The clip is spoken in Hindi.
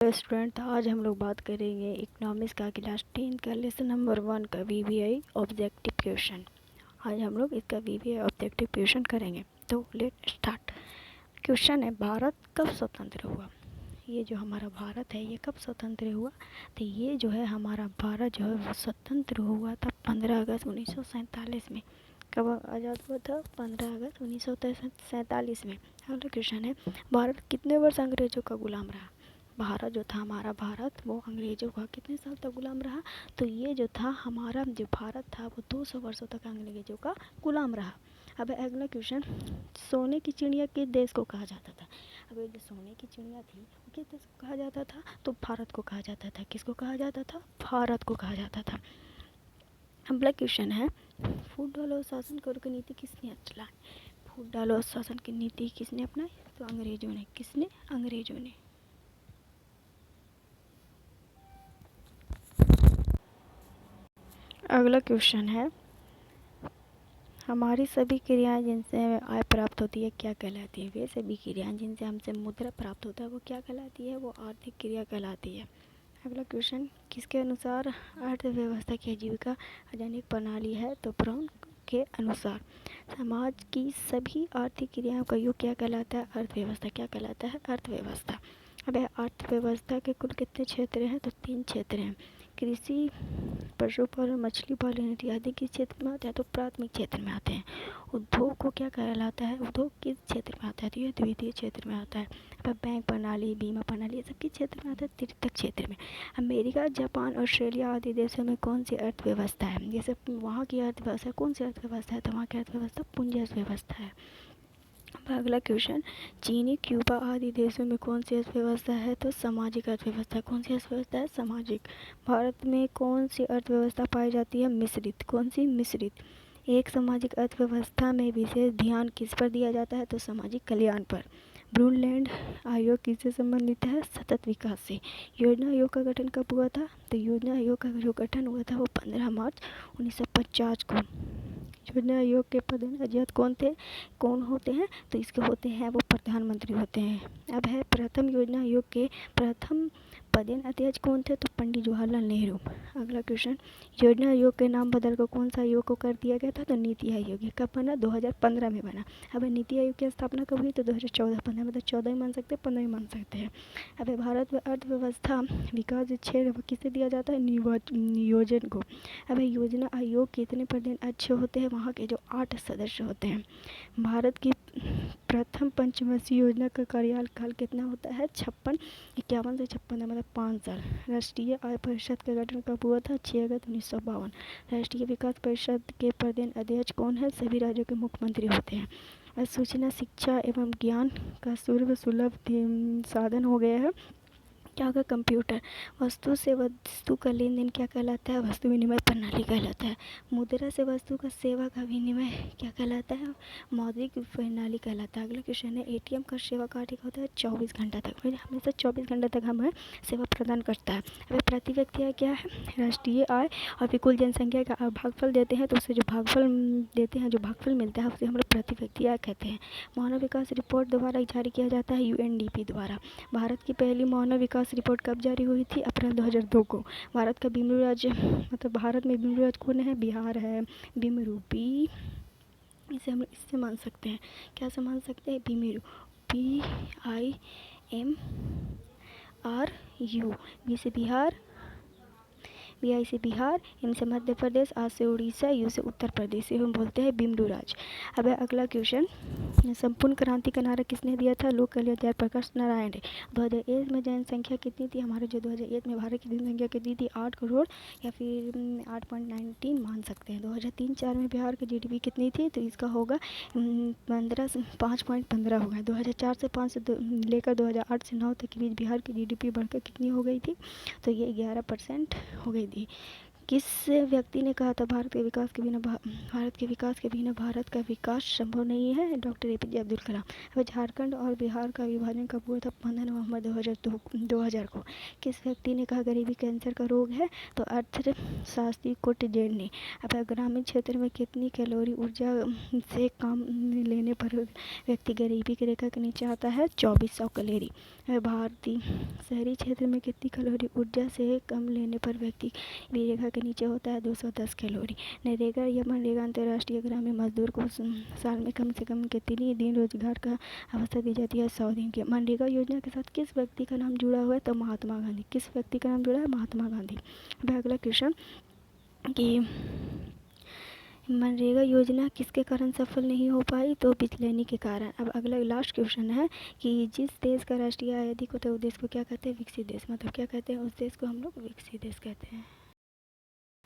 स्टूडेंट, आज हम लोग बात करेंगे इकोनॉमिक्स का क्लास 10 का लेसन नंबर 1 का वीवीआई ऑब्जेक्टिव क्वेश्चन। आज हम लोग इसका वीवीआई ऑब्जेक्टिव क्वेश्चन करेंगे। तो लेट स्टार्ट। क्वेश्चन है, भारत कब स्वतंत्र हुआ। ये जो हमारा भारत है ये कब स्वतंत्र हुआ। तो ये जो है हमारा भारत जो है वो स्वतंत्र हुआ था 15 अगस्त 1947 में। कब आज़ाद हुआ था? 15 अगस्त 1947 में। अगला क्वेश्चन है, भारत कितने वर्ष अंग्रेजों का गुलाम रहा। भारत जो था हमारा भारत वो अंग्रेज़ों का कितने साल तक गुलाम रहा। तो ये जो था हमारा जो भारत था वो 200 वर्षों तक अंग्रेज़ों का गुलाम रहा। अब अगला क्वेश्चन, सोने की चिड़िया किस देश को कहा जाता था। अब ये जो सोने की चिड़िया थी वो किस देश को कहा जाता था। तो भारत को कहा जाता था। किसको कहा जाता था? भारत को कहा जाता था। अगला क्वेश्चन है, फूट डालो शासन करो की नीति किसने चलाई। फूट डालो शासन की नीति किसने अपनाई। तो अंग्रेज़ों ने। किसने? अंग्रेज़ों ने। अगला क्वेश्चन है, हमारी सभी क्रियाएं जिनसे हमें आय प्राप्त होती है क्या कहलाती है। वे सभी क्रियाएं जिनसे हमसे मुद्रा प्राप्त होता है वो क्या कहलाती है। वो आर्थिक क्रिया कहलाती है। अगला क्वेश्चन, किसके अनुसार अर्थव्यवस्था की आजीविका आर्जनिक प्रणाली है। तो ब्राउन के अनुसार। समाज की सभी आर्थिक क्रियाओं का योग क्या कहलाता है। अर्थव्यवस्था। क्या कहलाता है? अर्थव्यवस्था। अब अर्थव्यवस्था के कुल कितने क्षेत्र हैं। तो 3 क्षेत्र हैं। कृषि, पशुपालन, मछली पालन इत्यादि किस क्षेत्र में आते हैं। तो प्राथमिक क्षेत्र में आते हैं। उद्योग को क्या कहलाता है। उद्योग किस क्षेत्र में आता है। तो ये द्वितीय क्षेत्र में आता है। अब बैंक प्रणाली, बीमा प्रणाली, ये सब किस क्षेत्र में आता है। तृतीयक क्षेत्र में। अमेरिका, जापान, ऑस्ट्रेलिया आदि देशों में कौन सी अर्थव्यवस्था है। ये सब वहाँ की अर्थव्यवस्था कौन सी अर्थव्यवस्था है। तो वहाँ की अर्थव्यवस्था पूंजी अर्थव्यवस्था है। अगला क्वेश्चन, चीनी, क्यूबा आदि देशों में कौन सी अर्थव्यवस्था है। तो सामाजिक अर्थव्यवस्था। कौन सी अर्थव्यवस्था है? सामाजिक। भारत में कौन सी अर्थव्यवस्था पाई जाती है। मिश्रित। कौन सी? मिश्रित। एक सामाजिक अर्थव्यवस्था में विशेष ध्यान किस पर दिया जाता है। तो सामाजिक कल्याण पर। ब्रूनलैंड आयोग किससे संबंधित है। सतत विकास से। योजना आयोग का गठन कब हुआ था। तो योजना आयोग का जो गठन हुआ था वो 15 मार्च 1950 को। योजना आयोग के प्रधान अध्यक्ष कौन होते हैं। तो इसके होते हैं वो प्रधानमंत्री होते हैं। अब है प्रथम योजना आयोग के प्रथम प्रधान अध्यक्ष कौन थे। तो पंडित जवाहरलाल नेहरू। अगला क्वेश्चन, योजना आयोग के नाम बदलकर कौन सा आयोग को कर दिया गया था। तो नीति आयोग। ये कब बना? 2015 में बना। अब नीति आयोग की स्थापना कब हुई। तो 2014-15 मतलब 14 ही मान सकते हैं, 15 ही मान सकते हैं। अब भारत में अर्थव्यवस्था विकास क्षेत्र किसे दिया जाता है। नियोजन को। अब योजना आयोग कितने प्रधान अध्यक्ष होते हैं। वहाँ के जो 8 सदस्य होते हैं। भारत की प्रथम पंचवर्षीय योजना का कार्यकाल कितना होता है। 51 से 56 मतलब 5 साल। राष्ट्रीय आय परिषद का गठन कब हुआ था। 6 अगस्त 1952। राष्ट्रीय विकास परिषद के प्रधान अध्यक्ष कौन है। सभी राज्यों के मुख्यमंत्री होते हैं। सूचना, शिक्षा एवं ज्ञान का सुलभ साधन हो गया है क्या होगा। कंप्यूटर। वस्तु से वस्तु का लेन देन क्या कहलाता है। वस्तु विनिमय प्रणाली कहलाता है। मुद्रा से वस्तु का सेवा का विनिमय क्या कहलाता है। मौद्रिक प्रणाली कहलाता है। अगला क्वेश्चन है, एटीएम का सेवा कार्य होता है 24 घंटा तक। हमेशा 24 घंटा तक हमें सेवा प्रदान करता है। अब प्रति व्यक्ति क्या है। राष्ट्रीय आय और फिर कुल जनसंख्या का भागफल देते हैं तो उससे जो भागफल देते हैं, जो भागफल मिलता है उसे हम लोग प्रति व्यक्ति आय कहते हैं। मानव विकास रिपोर्ट द्वारा जारी किया जाता है यूएनडीपी द्वारा। भारत की पहली मानव विकास रिपोर्ट कब जारी हुई थी। अप्रैल 2002 को। भारत का बिमरू राज्य मतलब भारत में बिमरू राज्य कौन है। बिहार है। बिमरू बी, इसे हम इससे मान सकते हैं। क्या से मान सकते हैं। बिमरू। BIMRU। बी से बिहार, BI से बिहार, M से मध्य प्रदेश, आ से उड़ीसा, U से उत्तर प्रदेश। हम बोलते हैं बिमरू राज्य। अब अगला क्वेश्चन, संपूर्ण क्रांति का नारा किसने दिया था। लोक कल्याण जयप्रकाश नारायण ने। 2001 में जनसंख्या कितनी थी हमारे। जो 2001 में भारत की जनसंख्या कितनी थी। 8 करोड़ या फिर 8.19 मान सकते हैं। 2003-04 में बिहार की GDP कितनी थी। तो इसका होगा 5.15 होगा। 2004 से 5 से लेकर 2008 से 9 तक के बीच बिहार की GDP बढ़कर कितनी हो गई थी। तो ये 11% हो गई थी। किस व्यक्ति ने कहा था भारत के विकास के बिना भारत का विकास संभव नहीं है? Doctor APJ Abdul Kalam. अब झारखंड और बिहार का विभाजन कब हुआ था? 15 नवंबर 2000 को। किस व्यक्ति ने कहा गरीबी कैंसर का रोग है? तो अर्थशास्त्री कुर्टजेन ने। अब ग्रामीण क्षेत्र में कितनी कैलोरी ऊर्जा से काम लेने पर व्यक्ति गरीबी की रेखा के नीचे आता है? 2400 कैलोरी। भारतीय शहरी क्षेत्र में कितनी कैलोरी ऊर्जा से कम लेने पर व्यक्ति रेखा के नीचे होता है? 210 कैलोरी। नरेगा या मनरेगा अंतर्राष्ट्रीय ग्रामीण मजदूर को साल में कम से कम कितनी दिन रोजगार का अवसर दी जाती है? 100 दिन की। मनरेगा योजना के साथ किस व्यक्ति का नाम जुड़ा हुआ है? तो महात्मा गांधी। किस व्यक्ति का नाम जुड़ा है? महात्मा गांधी। अब अगला क्वेश्चन कि मनरेगा योजना किसके कारण सफल नहीं हो पाई? तो बिचौलिए के कारण। अब अगला लास्ट क्वेश्चन है कि जिस देश का राष्ट्रीय आय अधिक होता है उस देश को क्या कहते हैं? विकसित देश। मतलब क्या कहते हैं? उस देश को हम लोग विकसित देश कहते हैं।